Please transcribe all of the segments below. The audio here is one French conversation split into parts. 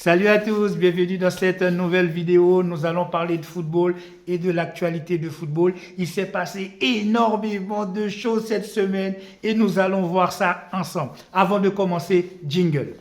Salut à tous, bienvenue dans cette nouvelle vidéo. Nous allons parler de football et de l'actualité de football. Il s'est passé énormément de choses cette semaine et nous allons voir ça ensemble. Avant de commencer, jingle.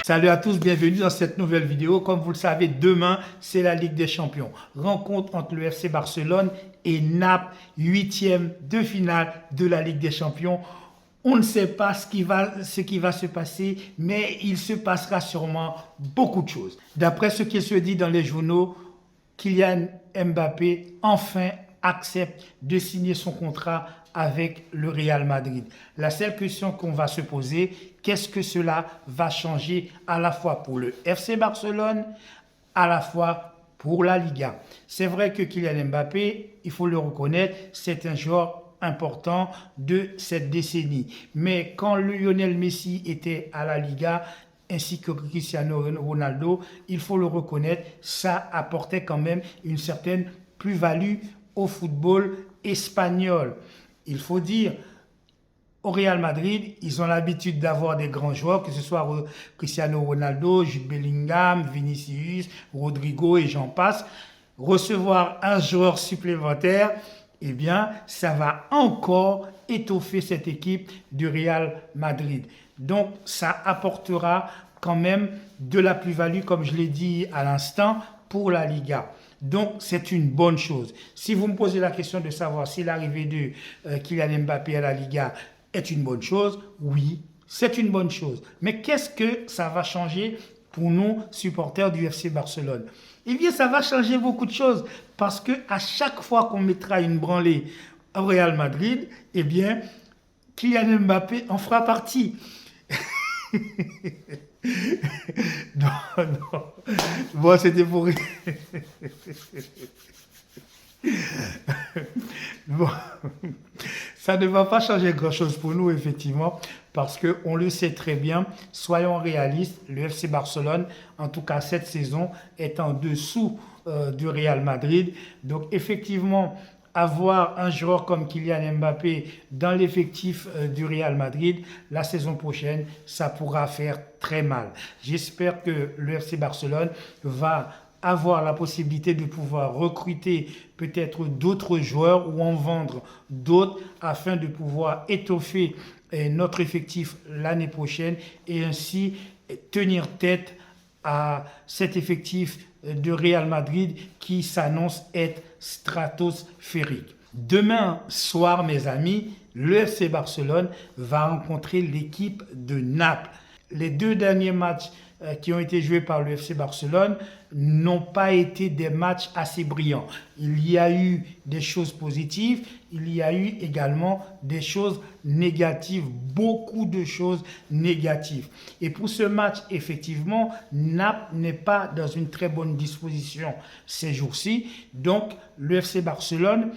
Salut à tous, bienvenue dans cette nouvelle vidéo. Comme vous le savez, demain, c'est la Ligue des Champions. Rencontre entre le FC Barcelone et Naples, 8e de finale de la Ligue des Champions. On ne sait pas ce qui va se passer, mais il se passera sûrement beaucoup de choses. D'après ce qui se dit dans les journaux, Kylian Mbappé enfin accepte de signer son contrat avec le Real Madrid. La seule question qu'on va se poser, qu'est-ce que cela va changer à la fois pour le FC Barcelone, à la fois pour la Liga? C'est vrai que Kylian Mbappé, il faut le reconnaître, c'est un joueur important de cette décennie. Mais quand Lionel Messi était à la Liga, ainsi que Cristiano Ronaldo, il faut le reconnaître, ça apportait quand même une certaine plus-value au football espagnol. Il faut dire, au Real Madrid, ils ont l'habitude d'avoir des grands joueurs, que ce soit Cristiano Ronaldo, Jude Bellingham, Vinicius, Rodrigo et j'en passe. Recevoir un joueur supplémentaire, eh bien, ça va encore étoffer cette équipe du Real Madrid. Donc, ça apportera quand même de la plus-value, comme je l'ai dit à l'instant, pour la Liga. Donc, c'est une bonne chose. Si vous me posez la question de savoir si l'arrivée de Kylian Mbappé à la Liga est une bonne chose, oui, c'est une bonne chose. Mais qu'est-ce que ça va changer pour nous, supporters du FC Barcelone? Eh bien, ça va changer beaucoup de choses parce que à chaque fois qu'on mettra une branlée au Real Madrid, eh bien, Kylian Mbappé en fera partie. Non. Bon, c'était pour... Bon, ça ne va pas changer grand-chose pour nous, effectivement, parce qu'on le sait très bien, soyons réalistes, le FC Barcelone, en tout cas cette saison, est en dessous du Real Madrid. Donc, effectivement, avoir un joueur comme Kylian Mbappé dans l'effectif du Real Madrid, la saison prochaine, ça pourra faire très mal. J'espère que le FC Barcelone va avoir la possibilité de pouvoir recruter peut-être d'autres joueurs ou en vendre d'autres afin de pouvoir étoffer notre effectif l'année prochaine et ainsi tenir tête à cet effectif de Real Madrid qui s'annonce être stratosphérique. Demain soir, mes amis, le FC Barcelone va rencontrer l'équipe de Naples. Les deux derniers matchs qui ont été joués par le FC Barcelone n'ont pas été des matchs assez brillants. Il y a eu des choses positives, il y a eu également des choses négatives, beaucoup de choses négatives. Et pour ce match, effectivement, Naples n'est pas dans une très bonne disposition ces jours-ci. Donc, le FC Barcelone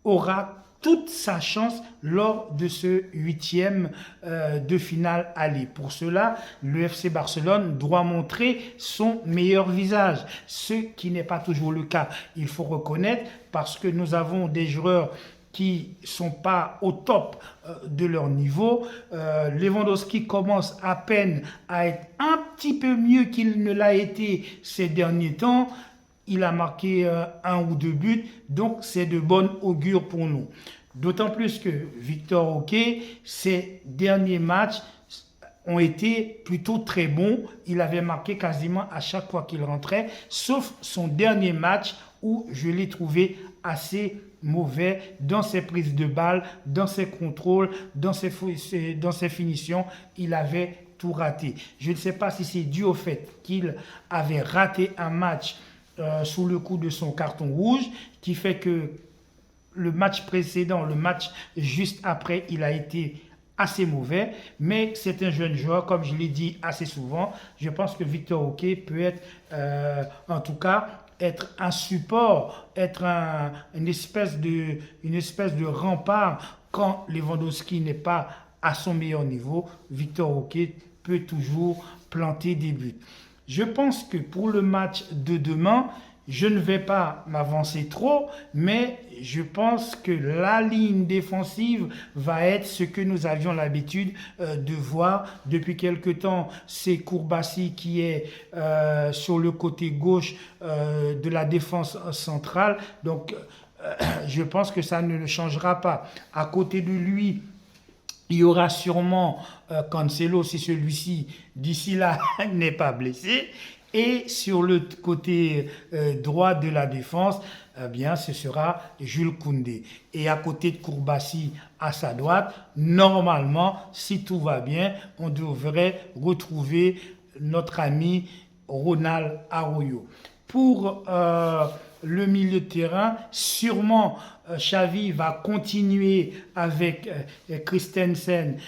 aura toute sa chance lors de ce 8e de finale aller. Pour cela, le FC Barcelone doit montrer son meilleur visage, ce qui n'est pas toujours le cas. Il faut reconnaître parce que nous avons des joueurs qui ne sont pas au top de leur niveau. Lewandowski commence à peine à être un petit peu mieux qu'il ne l'a été ces derniers temps. Il a marqué un ou deux buts, donc c'est de bonne augure pour nous. D'autant plus que Victor Oké, ses derniers matchs ont été plutôt très bons. Il avait marqué quasiment à chaque fois qu'il rentrait, sauf son dernier match où je l'ai trouvé assez mauvais dans ses prises de balles, dans ses contrôles, dans ses finitions. Il avait tout raté. Je ne sais pas si c'est dû au fait qu'il avait raté un match sous le coup de son carton rouge, qui fait que le match précédent, le match juste après, il a été assez mauvais, mais c'est un jeune joueur, comme je l'ai dit assez souvent. Je pense que Victor Oké peut être, en tout cas, être un support, être une espèce de rempart quand Lewandowski n'est pas à son meilleur niveau. Victor Oké peut toujours planter des buts. Je pense que pour le match de demain, Je ne vais pas m'avancer trop, mais je pense que la ligne défensive va être ce que nous avions l'habitude de voir depuis quelque temps. C'est Kourbassi qui est sur le côté gauche de la défense centrale. Donc, je pense que ça ne le changera pas. À côté de lui, il y aura sûrement Cancelo si celui-ci, d'ici là, n'est pas blessé. Et sur le côté droit de la défense, eh bien, ce sera Jules Koundé. Et à côté de Kourbassi, à sa droite, normalement, si tout va bien, on devrait retrouver notre ami Ronald Arroyo. Pour le milieu de terrain, sûrement Xavi va continuer avec Christensen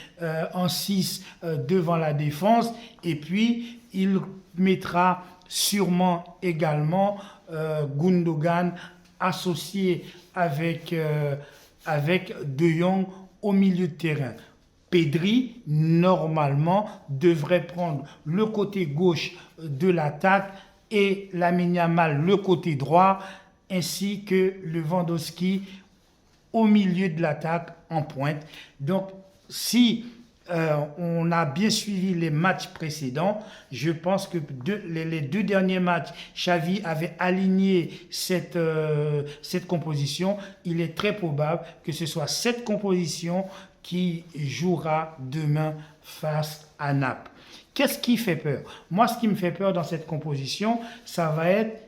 en 6 devant la défense et puis il mettra sûrement également Gundogan associé avec De Jong au milieu de terrain. Pedri, normalement, devrait prendre le côté gauche de l'attaque et Lamine Yamal le côté droit, ainsi que Lewandowski au milieu de l'attaque en pointe. Donc, si on a bien suivi les matchs précédents, je pense que les 2 derniers matchs, Xavi avait aligné cette composition. Il est très probable que ce soit cette composition qui jouera demain face à Naples. Qu'est-ce qui fait peur? Moi, ce qui me fait peur dans cette composition, ça va être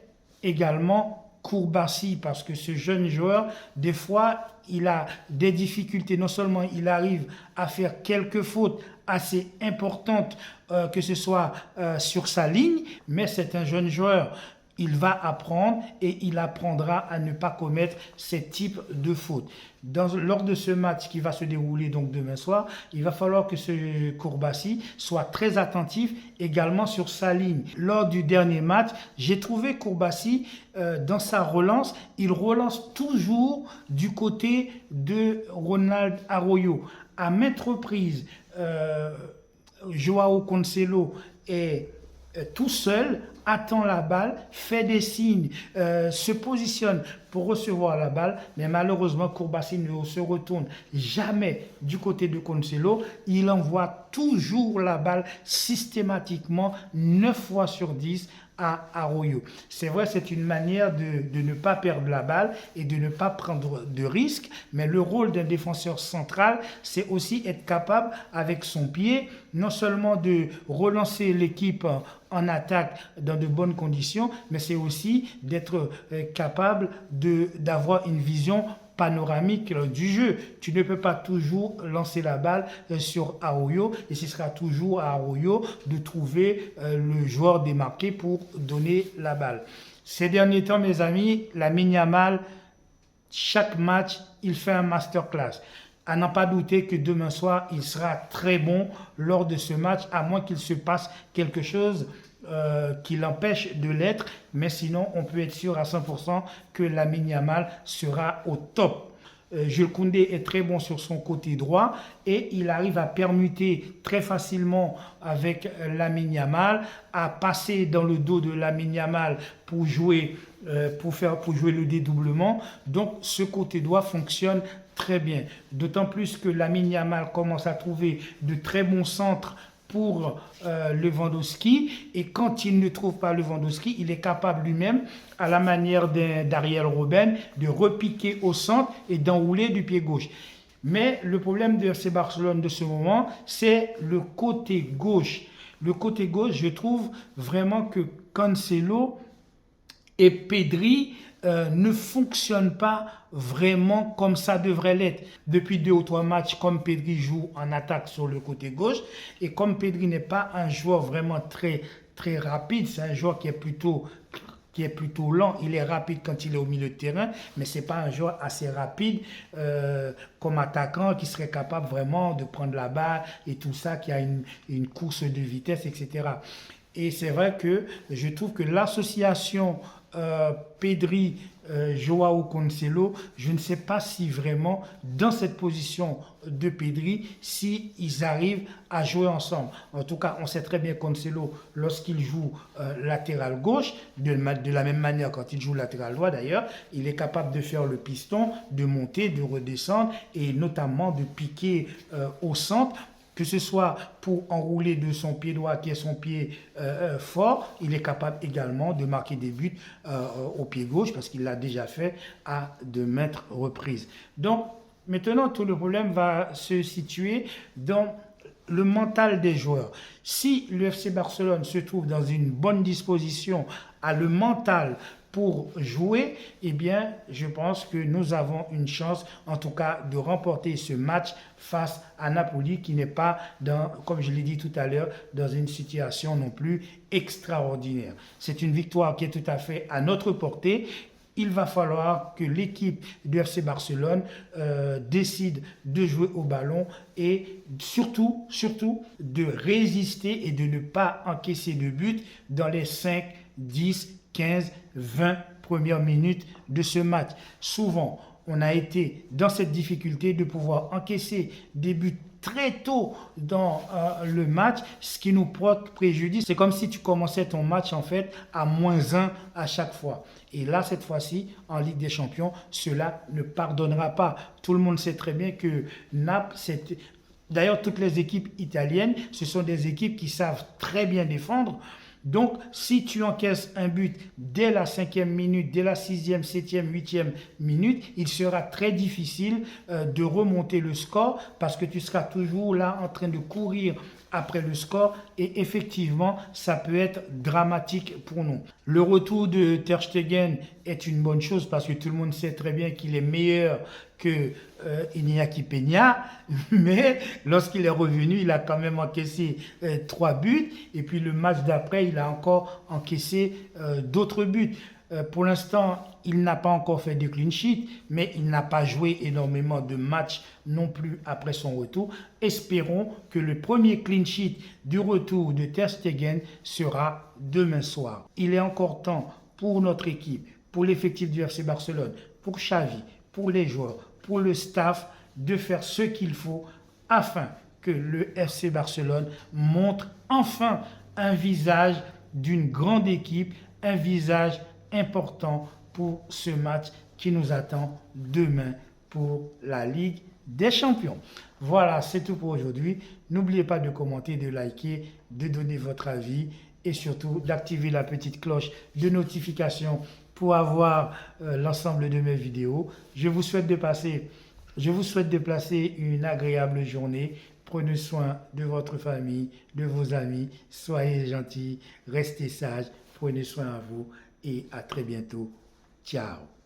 également Kourbassi, parce que ce jeune joueur, des fois, il a des difficultés. Non seulement il arrive à faire quelques fautes assez importantes, que ce soit sur sa ligne, mais c'est un jeune joueur. Il va apprendre et il apprendra à ne pas commettre ces types de fautes. Lors de ce match qui va se dérouler donc demain soir, il va falloir que ce Kourbassi soit très attentif également sur sa ligne. Lors du dernier match, j'ai trouvé Kourbassi dans sa relance, il relance toujours du côté de Ronald Arroyo. À maintes reprises, Joao Cancelo est tout seul, attend la balle, fait des signes, se positionne pour recevoir la balle, mais malheureusement Kourbassi ne se retourne jamais du côté de Cancelo, il envoie toujours la balle systématiquement 9 fois sur 10 à Arroyo. C'est vrai, c'est une manière de ne pas perdre la balle et de ne pas prendre de risques, mais le rôle d'un défenseur central, c'est aussi être capable, avec son pied, non seulement de relancer l'équipe en attaque dans de bonnes conditions, mais c'est aussi d'être capable d'avoir une vision panoramique du jeu. Tu ne peux pas toujours lancer la balle sur Arroyo et ce sera toujours à Arroyo de trouver le joueur démarqué pour donner la balle. Ces derniers temps, mes amis, Lamine Yamal, chaque match, il fait un masterclass. À n'en pas douter que demain soir, il sera très bon lors de ce match, à moins qu'il se passe quelque chose qui l'empêche de l'être, mais sinon on peut être sûr à 100% que Lamine Yamal sera au top. Jules Koundé est très bon sur son côté droit et il arrive à permuter très facilement avec Lamine Yamal, à passer dans le dos de Lamine Yamal pour jouer le dédoublement. Donc ce côté droit fonctionne très bien, d'autant plus que Lamine Yamal commence à trouver de très bons centres pour Lewandowski, et quand il ne trouve pas Lewandowski, il est capable lui-même, à la manière d'Ariel Robben, de repiquer au centre et d'enrouler du pied gauche. Mais le problème de FC Barcelone de ce moment, c'est le côté gauche. Le côté gauche, je trouve vraiment que Cancelo et Pedri ne fonctionnent pas vraiment comme ça devrait l'être. Depuis 2 ou 3 matchs, comme Pedri joue en attaque sur le côté gauche, et comme Pedri n'est pas un joueur vraiment très, très rapide, c'est un joueur qui est plutôt lent, il est rapide quand il est au milieu de terrain, mais ce n'est pas un joueur assez rapide comme attaquant qui serait capable vraiment de prendre la balle et tout ça, qui a une course de vitesse, etc. Et c'est vrai que je trouve que l'association Pedri, Joao Cancelo, je ne sais pas si vraiment dans cette position de Pedri, si ils arrivent à jouer ensemble. En tout cas, on sait très bien Cancelo, lorsqu'il joue latéral gauche, de la même manière quand il joue latéral droit d'ailleurs, il est capable de faire le piston, de monter, de redescendre et notamment de piquer au centre. Que ce soit pour enrouler de son pied droit, qui est son pied fort, il est capable également de marquer des buts au pied gauche, parce qu'il l'a déjà fait à de maintes reprises. Donc, maintenant, tout le problème va se situer dans le mental des joueurs. Si le FC Barcelone se trouve dans une bonne disposition, a le mental pour jouer, eh bien, je pense que nous avons une chance, en tout cas, de remporter ce match face à Napoli, qui n'est pas, comme je l'ai dit tout à l'heure, dans une situation non plus extraordinaire. C'est une victoire qui est tout à fait à notre portée. Il va falloir que l'équipe du FC Barcelone décide de jouer au ballon et surtout de résister et de ne pas encaisser de but dans les 5, 10, 15, 20 premières minutes de ce match. Souvent, on a été dans cette difficulté de pouvoir encaisser des buts très tôt dans le match, ce qui nous porte préjudice. C'est comme si tu commençais ton match en fait à -1 à chaque fois. Et là, cette fois-ci, en Ligue des Champions, cela ne pardonnera pas. Tout le monde sait très bien que Naples, d'ailleurs, toutes les équipes italiennes, ce sont des équipes qui savent très bien défendre. Donc, si tu encaisses un but dès la 5e minute, dès la 6e, 7e, 8e minute, il sera très difficile de remonter le score parce que tu seras toujours là en train de courir après le score et effectivement, ça peut être dramatique pour nous. Le retour de Ter Stegen est une bonne chose parce que tout le monde sait très bien qu'il est meilleur que Iñaki Peña, mais lorsqu'il est revenu, il a quand même encaissé 3 buts et puis le match d'après, il a encore encaissé d'autres buts. Pour l'instant, il n'a pas encore fait de clean sheet, mais il n'a pas joué énormément de matchs non plus après son retour. Espérons que le premier clean sheet du retour de Ter Stegen sera demain soir. Il est encore temps pour notre équipe, pour l'effectif du FC Barcelone, pour Xavi, pour les joueurs, pour le staff, de faire ce qu'il faut afin que le FC Barcelone montre enfin un visage d'une grande équipe, un visage important pour ce match qui nous attend demain pour la Ligue des Champions. Voilà, c'est tout pour aujourd'hui. N'oubliez pas de commenter, de liker, de donner votre avis et surtout d'activer la petite cloche de notification pour avoir l'ensemble de mes vidéos. Je vous souhaite de passer une agréable journée. Prenez soin de votre famille, de vos amis. Soyez gentils, restez sages, prenez soin à vous et à très bientôt. Ciao.